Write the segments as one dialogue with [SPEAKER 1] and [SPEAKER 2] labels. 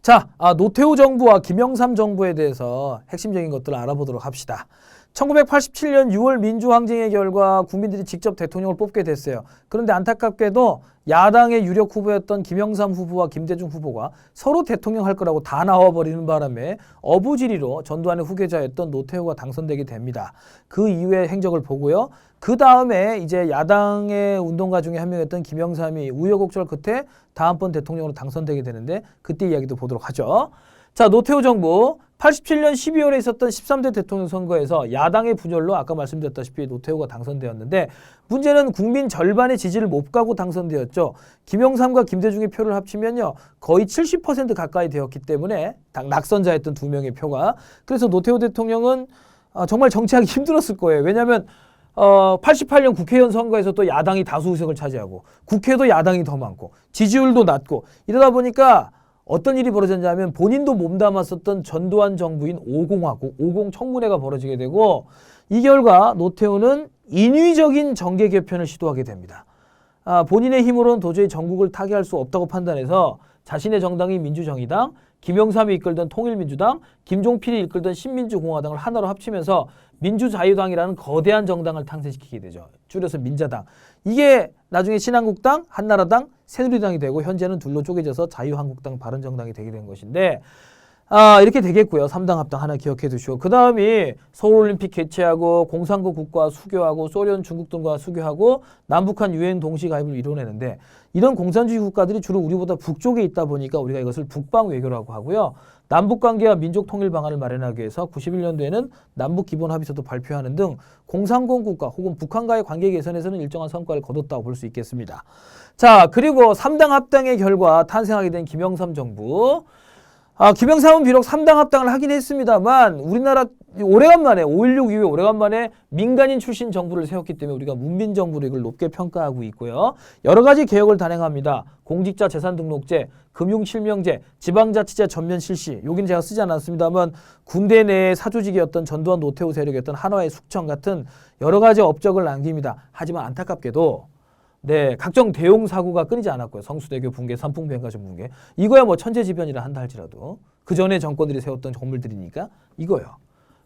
[SPEAKER 1] 자, 노태우 정부와 김영삼 정부에 대해서 핵심적인 것들을 알아보도록 합시다. 1987년 6월 민주항쟁의 결과 국민들이 직접 대통령을 뽑게 됐어요. 그런데 안타깝게도 야당의 유력 후보였던 김영삼 후보와 김대중 후보가 서로 대통령 할 거라고 다 나와버리는 바람에 어부지리로 전두환의 후계자였던 노태우가 당선되게 됩니다. 그 이후의 행적을 보고요. 그 다음에 이제 야당의 운동가 중에 한 명이었던 김영삼이 우여곡절 끝에 다음번 대통령으로 당선되게 되는데 그때 이야기도 보도록 하죠. 자, 노태우 정부 87년 12월에 있었던 13대 대통령 선거에서 야당의 부결로 아까 말씀드렸다시피 노태우가 당선되었는데 문제는 국민 절반의 지지를 못 가고 당선되었죠. 김영삼과 김대중의 표를 합치면요. 거의 70% 가까이 되었기 때문에 낙선자였던 두 명의 표가. 그래서 노태우 대통령은 정말 정치하기 힘들었을 거예요. 왜냐하면 88년 국회의원 선거에서 또 야당이 다수 의석을 차지하고 국회도 야당이 더 많고 지지율도 낮고 이러다 보니까 어떤 일이 벌어졌냐면 본인도 몸담았었던 전두환 정부인 50 청문회가 벌어지게 되고 이 결과 노태우는 인위적인 정계 개편을 시도하게 됩니다. 본인의 힘으로는 도저히 전국을 타개할 수 없다고 판단해서 자신의 정당인 민주정의당, 김영삼이 이끌던 통일민주당, 김종필이 이끌던 신민주공화당을 하나로 합치면서 민주자유당이라는 거대한 정당을 탄생시키게 되죠. 줄여서 민자당. 이게 나중에 신한국당, 한나라당, 새누리당이 되고 현재는 둘로 쪼개져서 자유한국당, 바른정당이 되게 된 것인데 이렇게 되겠고요. 3당 합당 하나 기억해 두시고 그 다음이 서울올림픽 개최하고 공산국 국가 수교하고 소련, 중국 등과 수교하고 남북한 유엔 동시 가입을 이뤄내는데 이런 공산주의 국가들이 주로 우리보다 북쪽에 있다 보니까 우리가 이것을 북방 외교라고 하고요. 남북관계와 민족통일 방안을 마련하기 위해서 91년도에는 남북기본합의서도 발표하는 등 공산공 국가 혹은 북한과의 관계 개선에서는 일정한 성과를 거뒀다고 볼 수 있겠습니다. 자, 그리고 3당 합당의 결과 탄생하게 된 김영삼 정부. 김영삼은 비록 3당 합당을 하긴 했습니다만 우리나라 오래간만에 5.16 이후에 오래간만에 민간인 출신 정부를 세웠기 때문에 우리가 문민정부로 이걸 높게 평가하고 있고요. 여러 가지 개혁을 단행합니다. 공직자 재산등록제, 금융실명제, 지방자치제 전면 실시. 여기는 제가 쓰지 않았습니다만 군대 내에 사조직이었던 전두환 노태우 세력이었던 한화의 숙청 같은 여러 가지 업적을 남깁니다. 하지만 안타깝게도 각종 대용 사고가 끊이지 않았고요. 성수대교 붕괴, 삼풍백화점 붕괴. 이거야 뭐 천재지변이라 한다 할지라도 그 전에 정권들이 세웠던 건물들이니까 이거요.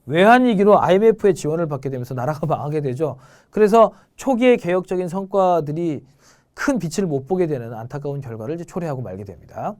[SPEAKER 1] 외환위기로 IMF의 지원을 받게 되면서 나라가 망하게 되죠. 그래서 초기의 개혁적인 성과들이 큰 빛을 못 보게 되는 안타까운 결과를 이제 초래하고 말게 됩니다.